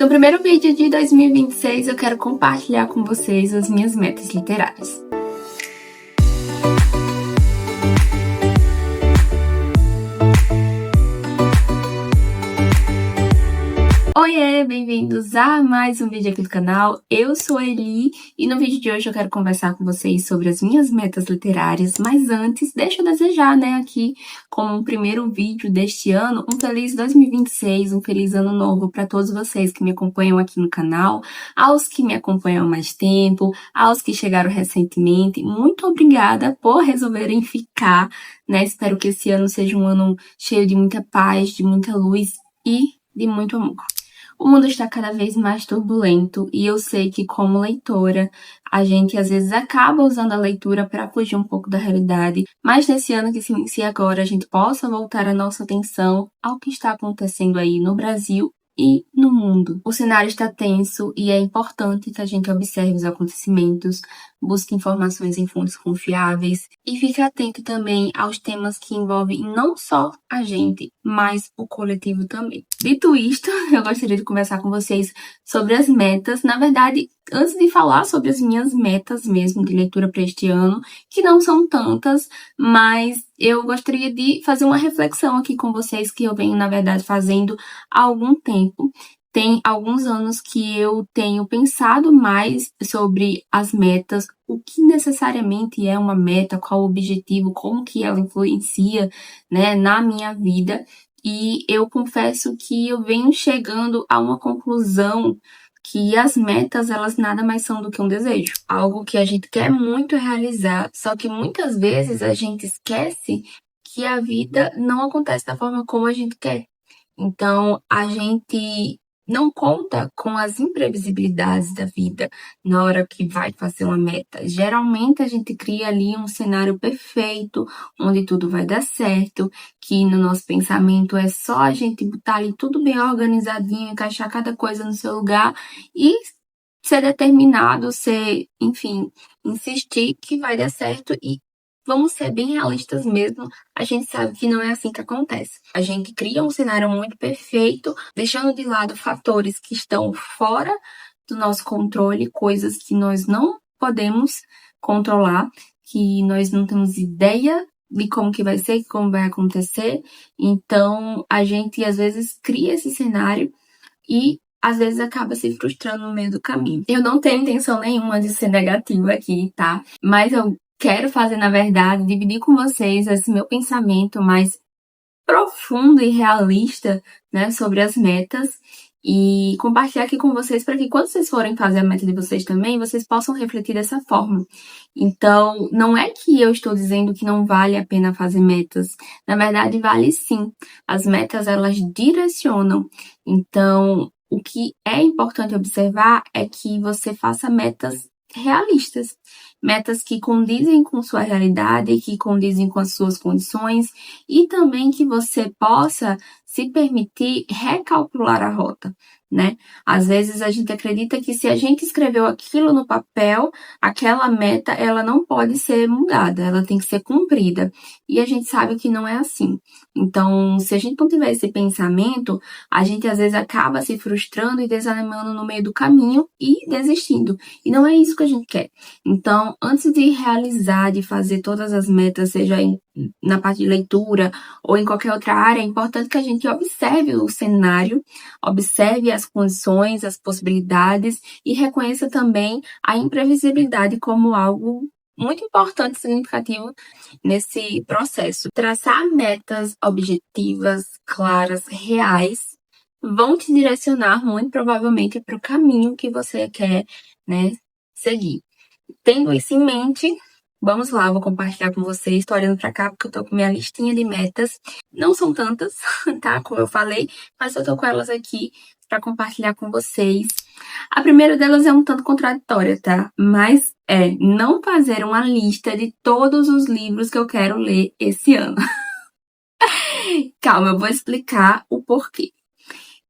No primeiro vídeo de 2026, eu quero compartilhar com vocês as minhas metas literárias. Oiê, bem-vindos a mais um vídeo aqui do canal. Eu sou a Eli e no vídeo de hoje eu quero conversar com vocês sobre as minhas metas literárias, mas antes, deixa eu desejar, aqui como um primeiro vídeo deste ano, um feliz 2026, um feliz ano novo para todos vocês que me acompanham aqui no canal, aos que me acompanham há mais tempo, aos que chegaram recentemente. Muito obrigada por resolverem ficar, Espero que esse ano seja um ano cheio de muita paz, de muita luz e de muito amor. O mundo está cada vez mais turbulento e eu sei que, como leitora, a gente às vezes acaba usando a leitura para fugir um pouco da realidade, mas nesse ano que se inicia agora, a gente possa voltar a nossa atenção ao que está acontecendo aí no Brasil e no mundo. O cenário está tenso e é importante que a gente observe os acontecimentos, busque informações em fontes confiáveis e fique atento também aos temas que envolvem não só a gente, mas o coletivo também. Dito isto, eu gostaria de conversar com vocês sobre as metas. Na verdade, antes de falar sobre as minhas metas mesmo de leitura para este ano, que não são tantas, mas eu gostaria de fazer uma reflexão aqui com vocês que eu venho, na verdade, fazendo há algum tempo. Tem alguns anos que eu tenho pensado mais sobre as metas, o que necessariamente é uma meta, qual o objetivo, como que ela influencia, na minha vida. E eu confesso que eu venho chegando a uma conclusão que as metas, elas nada mais são do que um desejo. Algo que a gente quer muito realizar, só que muitas vezes a gente esquece que a vida não acontece da forma como a gente quer. Então, a gente não conta com as imprevisibilidades da vida na hora que vai fazer uma meta. Geralmente a gente cria ali um cenário perfeito, onde tudo vai dar certo, que no nosso pensamento é só a gente botar ali tudo bem organizadinho, encaixar cada coisa no seu lugar e ser determinado, insistir que vai dar certo e vamos ser bem realistas mesmo, a gente sabe que não é assim que acontece. A gente cria um cenário muito perfeito, deixando de lado fatores que estão fora do nosso controle, coisas que nós não podemos controlar, que nós não temos ideia de como que vai ser, como vai acontecer. Então, a gente às vezes cria esse cenário e às vezes acaba se frustrando no meio do caminho. Eu não tenho intenção nenhuma de ser negativa aqui, tá? Mas eu quero fazer, na verdade, dividir com vocês esse meu pensamento mais profundo e realista, sobre as metas e compartilhar aqui com vocês para que quando vocês forem fazer a meta de vocês também, vocês possam refletir dessa forma. Então, não é que eu estou dizendo que não vale a pena fazer metas. Na verdade, vale sim. As metas, elas direcionam. Então, o que é importante observar é que você faça metas realistas, metas que condizem com sua realidade, que condizem com as suas condições e também que você possa se permitir recalcular a rota, Às vezes a gente acredita que se a gente escreveu aquilo no papel, aquela meta, ela não pode ser mudada, ela tem que ser cumprida. E a gente sabe que não é assim. Então, se a gente não tiver esse pensamento, a gente às vezes acaba se frustrando e desanimando no meio do caminho e desistindo. E não é isso que a gente quer. Então, antes de realizar, de fazer todas as metas, seja na parte de leitura ou em qualquer outra área, é importante que a gente observe o cenário, observe as condições, as possibilidades e reconheça também a imprevisibilidade como algo muito importante e significativo nesse processo. Traçar metas objetivas, claras, reais, vão te direcionar muito provavelmente para o caminho que você quer, seguir. Tendo isso em mente, vamos lá, vou compartilhar com vocês. Estou olhando para cá porque eu tô com minha listinha de metas. Não são tantas, tá? Como eu falei, mas eu tô com elas aqui para compartilhar com vocês. A primeira delas é um tanto contraditória, tá? Mas é não fazer uma lista de todos os livros que eu quero ler esse ano. Calma, eu vou explicar o porquê.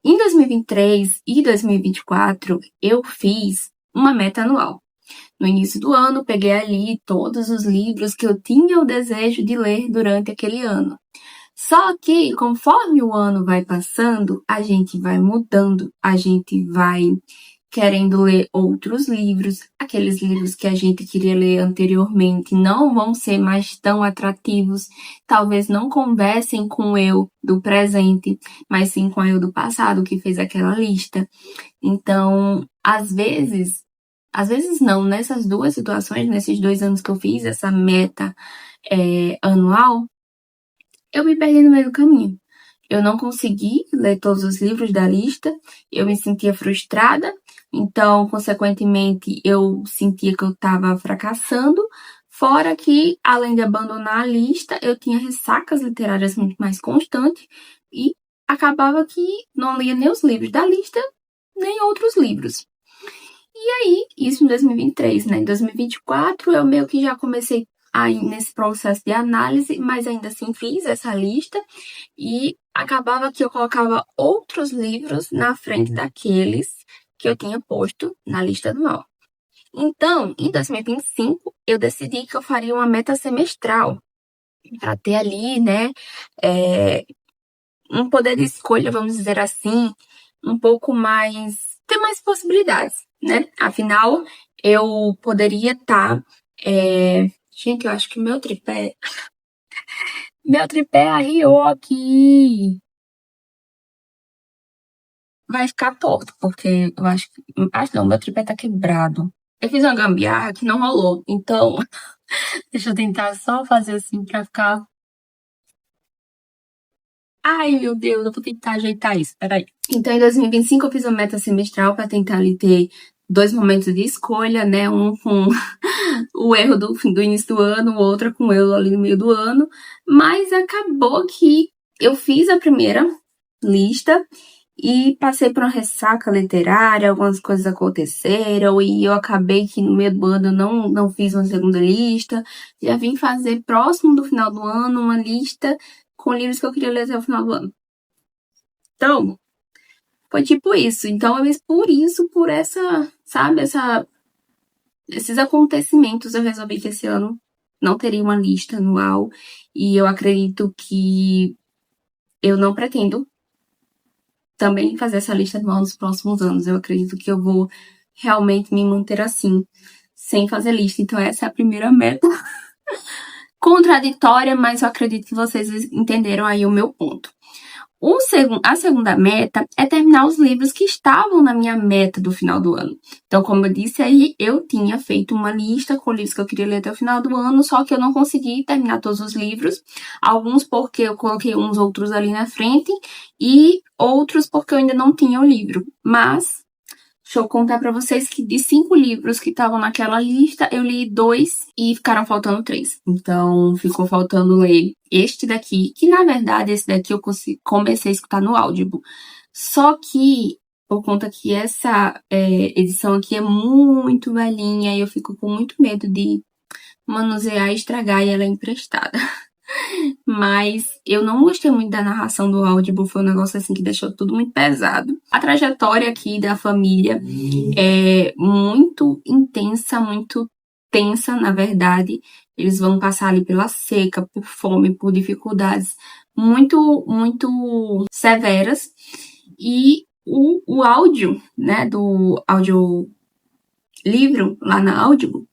Em 2023 e 2024, eu fiz uma meta anual. No início do ano, peguei ali todos os livros que eu tinha o desejo de ler durante aquele ano. Só que, conforme o ano vai passando, a gente vai mudando, a gente vai querendo ler outros livros, aqueles livros que a gente queria ler anteriormente não vão ser mais tão atrativos, talvez não conversem com o eu do presente, mas sim com o eu do passado que fez aquela lista. Então, às vezes não, nessas duas situações, nesses 2 anos que eu fiz essa meta anual, eu me perdi no meio do caminho. Eu não consegui ler todos os livros da lista, eu me sentia frustrada, então, consequentemente, eu sentia que eu estava fracassando. Fora que, além de abandonar a lista, eu tinha ressacas literárias muito mais constantes e acabava que não lia nem os livros da lista, nem outros livros. E aí, isso em 2023, né? Em 2024, eu meio que já comecei aí nesse processo de análise, mas ainda assim fiz essa lista e acabava que eu colocava outros livros na frente daqueles que eu tinha posto na lista anual. Então, em 2025, eu decidi que eu faria uma meta semestral para ter ali, né, um poder de escolha, vamos dizer assim, um pouco mais, ter mais possibilidades, né? Afinal, eu poderia estar, gente, eu acho que meu tripé arriou aqui. Vai ficar torto, porque eu acho não, meu tripé tá quebrado. Eu fiz uma gambiarra que não rolou, então deixa eu tentar só fazer assim pra ficar. Ai, meu Deus, eu vou tentar ajeitar isso, peraí. Então, em 2025, eu fiz uma meta semestral pra tentar ali ter 2 momentos de escolha, né? Um com o erro do início do ano, o outro com o erro ali no meio do ano. Mas acabou que eu fiz a primeira lista e passei por uma ressaca literária, algumas coisas aconteceram e eu acabei que no meio do ano eu não fiz uma segunda lista. Já vim fazer próximo do final do ano uma lista com livros que eu queria ler até o final do ano. Então, foi tipo isso. Então, por isso, por essa, sabe, esses acontecimentos, eu resolvi que esse ano não teria uma lista anual e eu acredito que eu não pretendo também fazer essa lista anual nos próximos anos. Eu acredito que eu vou realmente me manter assim, sem fazer lista. Então, essa é a primeira meta. Contraditória, mas eu acredito que vocês entenderam aí o meu ponto. A segunda meta é terminar os livros que estavam na minha meta do final do ano. Então, como eu disse aí, eu tinha feito uma lista com livros que eu queria ler até o final do ano, só que eu não consegui terminar todos os livros. Alguns porque eu coloquei uns outros ali na frente e outros porque eu ainda não tinha o livro. Mas deixa eu contar pra vocês que de 5 livros que estavam naquela lista, eu li 2 e ficaram faltando 3. Então, ficou faltando ler este daqui, que na verdade esse daqui eu comecei a escutar no Audible. Só que, por conta que essa edição aqui é muito velhinha e eu fico com muito medo de manusear e estragar e ela é emprestada. Mas eu não gostei muito da narração do Audible, foi um negócio assim que deixou tudo muito pesado. A trajetória aqui da família é muito intensa, muito tensa, na verdade. Eles vão passar ali pela seca, por fome, por dificuldades muito, muito severas. E o áudio, né, do audiolivro lá na Audible,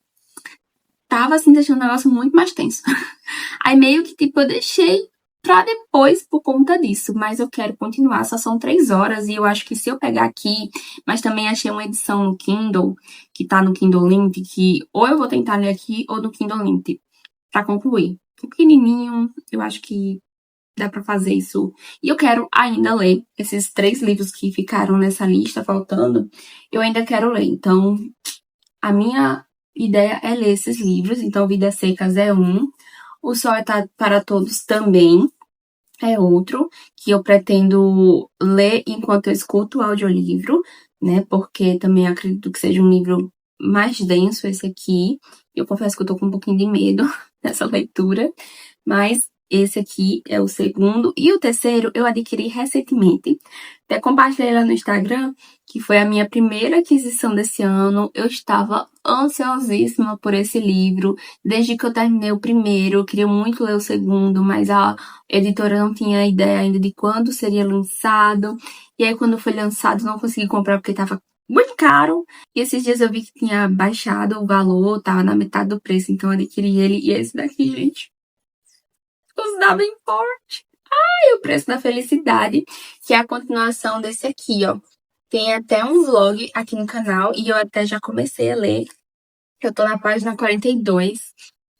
tava assim deixando o negócio muito mais tenso. Aí meio que tipo eu deixei pra depois por conta disso, mas eu quero continuar, só são 3 horas e eu acho que se eu pegar aqui, mas também achei uma edição no Kindle, que tá no Kindle Link, que ou eu vou tentar ler aqui ou no Kindle Link, pra concluir. Pequenininho, eu acho que dá pra fazer isso. E eu quero ainda ler esses 3 livros que ficaram nessa lista faltando, eu ainda quero ler, então a minha ideia é ler esses livros, então Vidas Secas é um, O Sol é para Todos também é outro, que eu pretendo ler enquanto eu escuto o audiolivro, né? Porque também acredito que seja um livro mais denso esse aqui. Eu confesso que eu tô com um pouquinho de medo dessa leitura, mas Esse aqui é o segundo. E o terceiro eu adquiri recentemente. Até compartilhei lá no Instagram, que foi a minha primeira aquisição desse ano. Eu estava ansiosíssima por esse livro. Desde que eu terminei o primeiro, eu queria muito ler o segundo, mas a editora não tinha ideia ainda de quando seria lançado. E aí, quando foi lançado, não consegui comprar porque estava muito caro. E esses dias eu vi que tinha baixado o valor, tava na metade do preço, então eu adquiri ele. E esse daqui, gente, os dava em forte. E o Preço da Felicidade, que é a continuação desse aqui, ó. Tem até um vlog aqui no canal e eu até já comecei a ler. Eu tô na página 42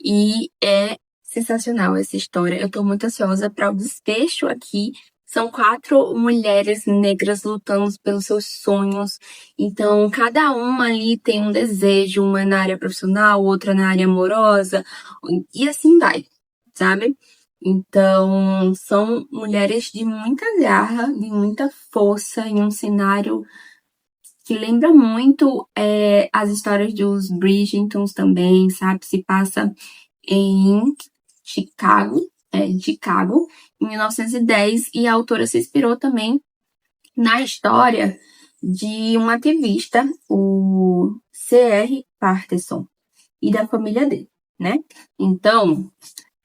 e é sensacional essa história. Eu tô muito ansiosa para o desfecho aqui. São 4 mulheres negras lutando pelos seus sonhos. Então, cada uma ali tem um desejo, uma na área profissional, outra na área amorosa, e assim vai, sabe? Então, são mulheres de muita garra, de muita força, em um cenário que lembra muito as histórias dos Bridgertons também, sabe? Se passa em Chicago, em 1910, e a autora se inspirou também na história de um ativista, o C.R. Patterson, e da família dele, né? Então,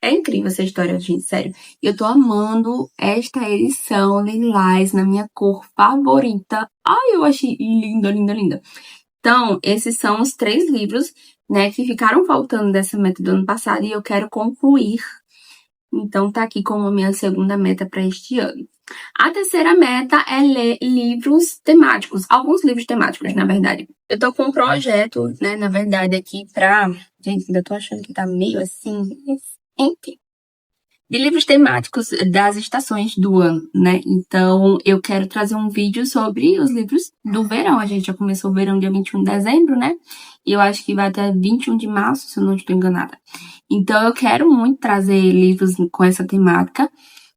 é incrível essa história, gente, sério. Eu tô amando esta edição Lilás na minha cor favorita. Ai, eu achei linda, linda, linda. Então, esses são os 3 livros, né, que ficaram faltando dessa meta do ano passado e eu quero concluir. Então, tá aqui como a minha segunda meta para este ano. A terceira meta é ler livros temáticos, alguns livros temáticos, na verdade. Eu tô com um projeto, né, na verdade, aqui pra... Gente, ainda tô achando que tá meio assim, enfim, de livros temáticos das estações do ano, né? Então, eu quero trazer um vídeo sobre os livros do verão. A gente já começou o verão dia 21 de dezembro, né? E eu acho que vai até 21 de março, se eu não estou enganada. Então, eu quero muito trazer livros com essa temática,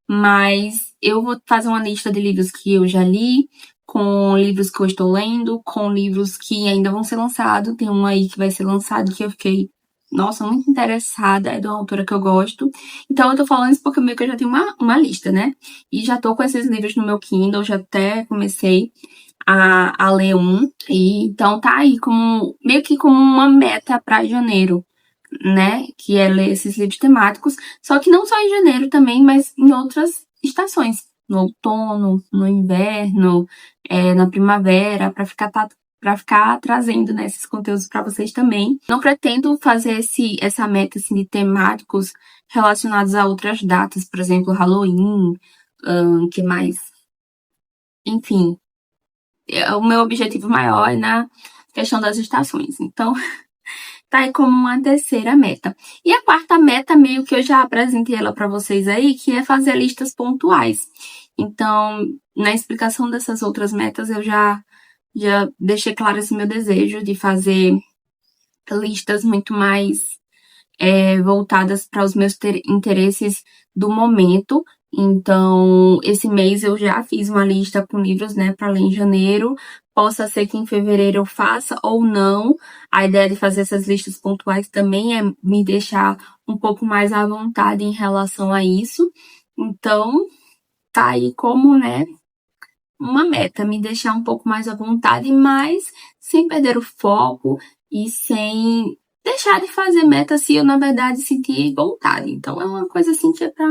mas eu vou fazer uma lista de livros que eu já li, com livros que eu estou lendo, com livros que ainda vão ser lançados. Tem um aí que vai ser lançado que eu fiquei, nossa, muito interessada, é de uma autora que eu gosto. Então, eu tô falando isso porque meio que eu já tenho uma lista, né? E já tô com esses livros no meu Kindle, já até comecei a ler um. E então tá aí como meio que como uma meta para janeiro, né? Que é ler esses livros temáticos. Só que não só em janeiro também, mas em outras estações. No outono, no inverno, na primavera, para ficar trazendo, né, esses conteúdos para vocês também. Não pretendo fazer essa meta assim, de temáticos relacionados a outras datas, por exemplo, Halloween, que mais? Enfim, o meu objetivo maior é na questão das estações. Então, tá aí como uma terceira meta. E a quarta meta, meio que eu já apresentei ela para vocês aí, que é fazer listas pontuais. Então, na explicação dessas outras metas, eu já deixei claro esse meu desejo de fazer listas muito mais voltadas para os meus interesses do momento. Então, esse mês eu já fiz uma lista com livros, né, para ler em janeiro. Possa ser que em fevereiro eu faça ou não. A ideia de fazer essas listas pontuais também é me deixar um pouco mais à vontade em relação a isso. Então, tá aí como, né, uma meta, me deixar um pouco mais à vontade, mas sem perder o foco e sem deixar de fazer meta se eu, na verdade, sentir vontade. Então, é uma coisa assim que é pra,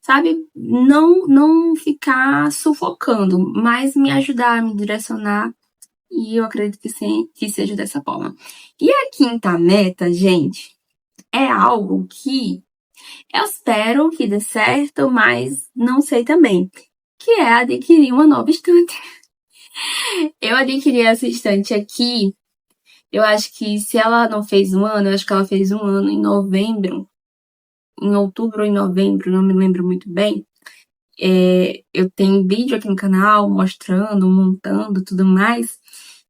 sabe, não ficar sufocando, mas me ajudar, me direcionar. E eu acredito que sim, que seja dessa forma. E a quinta meta, gente, é algo que eu espero que dê certo, mas não sei também. Que é adquirir uma nova estante. Eu adquiri essa estante aqui, eu acho que se ela não fez um ano, eu acho que ela fez um ano em novembro, em outubro ou em novembro, não me lembro muito bem. Eu tenho vídeo aqui no canal mostrando, montando, tudo mais.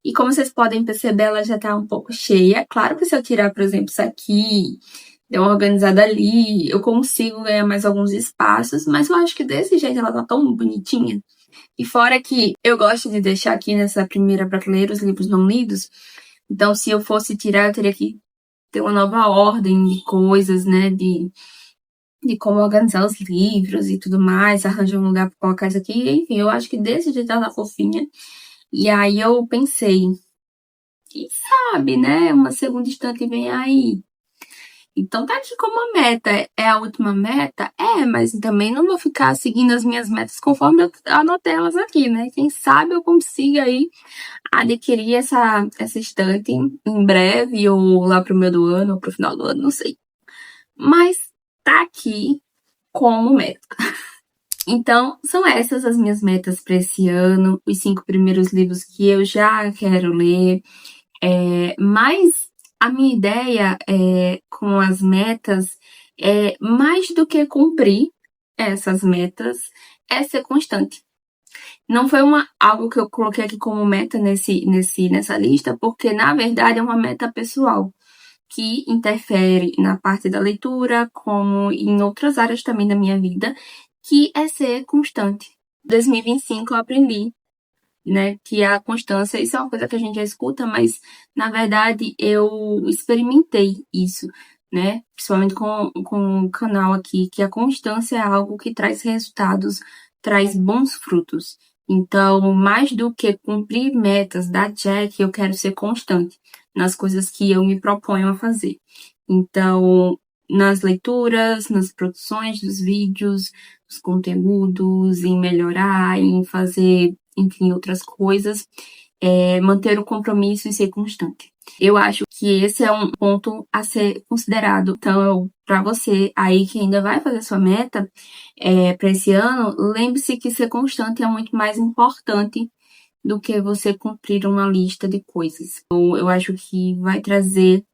E como vocês podem perceber, ela já tá um pouco cheia. Claro que se eu tirar, por exemplo, isso aqui, der uma organizada ali, eu consigo ganhar mais alguns espaços, mas eu acho que desse jeito ela tá tão bonitinha. E fora que eu gosto de deixar aqui nessa primeira prateleira os livros não lidos. Então, se eu fosse tirar, eu teria que ter uma nova ordem de coisas, né? de como organizar os livros e tudo mais, arranjar um lugar para colocar isso aqui. Enfim, eu acho que desse jeito ela tá fofinha. E aí eu pensei, quem sabe, né? Uma segunda estante vem aí. Então tá aqui como a meta. É a última meta? É, mas também não vou ficar seguindo as minhas metas conforme eu anotei elas aqui, né? Quem sabe eu consiga aí adquirir essa estante em breve, ou lá pro meio do ano, ou pro final do ano, não sei. Mas tá aqui como meta. Então, são essas as minhas metas para esse ano, os 5 primeiros livros que eu já quero ler. Mas a minha ideia com as metas é mais do que cumprir essas metas, é ser constante. Não foi algo que eu coloquei aqui como meta nessa lista, porque na verdade é uma meta pessoal que interfere na parte da leitura, como em outras áreas também da minha vida, que é ser constante. Em 2025 eu aprendi, né, que a constância, isso é uma coisa que a gente já escuta, mas na verdade eu experimentei isso, né, principalmente com o canal aqui, que a constância é algo que traz resultados, traz bons frutos. Então, mais do que cumprir metas da Jack, eu quero ser constante nas coisas que eu me proponho a fazer. Então, nas leituras, nas produções dos vídeos, os conteúdos, em melhorar, em fazer, enfim, outras coisas, manter o compromisso e ser constante. Eu acho que esse é um ponto a ser considerado. Então, para você aí que ainda vai fazer sua meta para esse ano, lembre-se que ser constante é muito mais importante do que você cumprir uma lista de coisas. Então, eu acho que vai trazer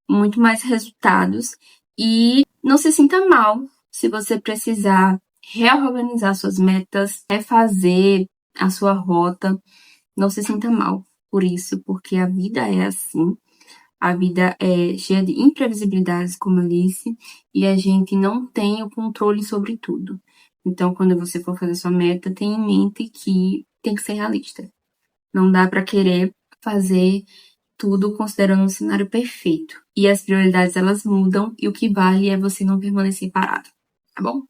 muito mais resultados e não se sinta mal se você precisar reorganizar suas metas, refazer a sua rota. Não se sinta mal por isso, porque a vida é assim. A vida é cheia de imprevisibilidades, como eu disse, e a gente não tem o controle sobre tudo. Então, quando você for fazer sua meta, tenha em mente que tem que ser realista. Não dá para querer fazer tudo considerando um cenário perfeito. E as prioridades, elas mudam, e o que vale é você não permanecer parado, tá bom?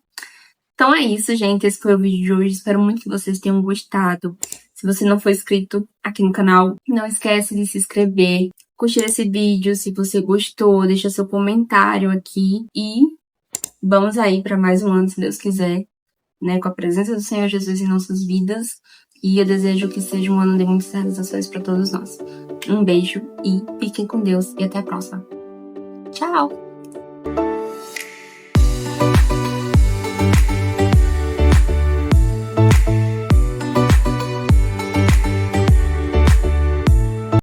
Então é isso, gente. Esse foi o vídeo de hoje. Espero muito que vocês tenham gostado. Se você não for inscrito aqui no canal, não esquece de se inscrever, curtir esse vídeo se você gostou, deixa seu comentário aqui e vamos aí para mais um ano, se Deus quiser, né, com a presença do Senhor Jesus em nossas vidas. E eu desejo que seja um ano de muitas realizações para todos nós. Um beijo e fiquem com Deus e até a próxima. Tchau!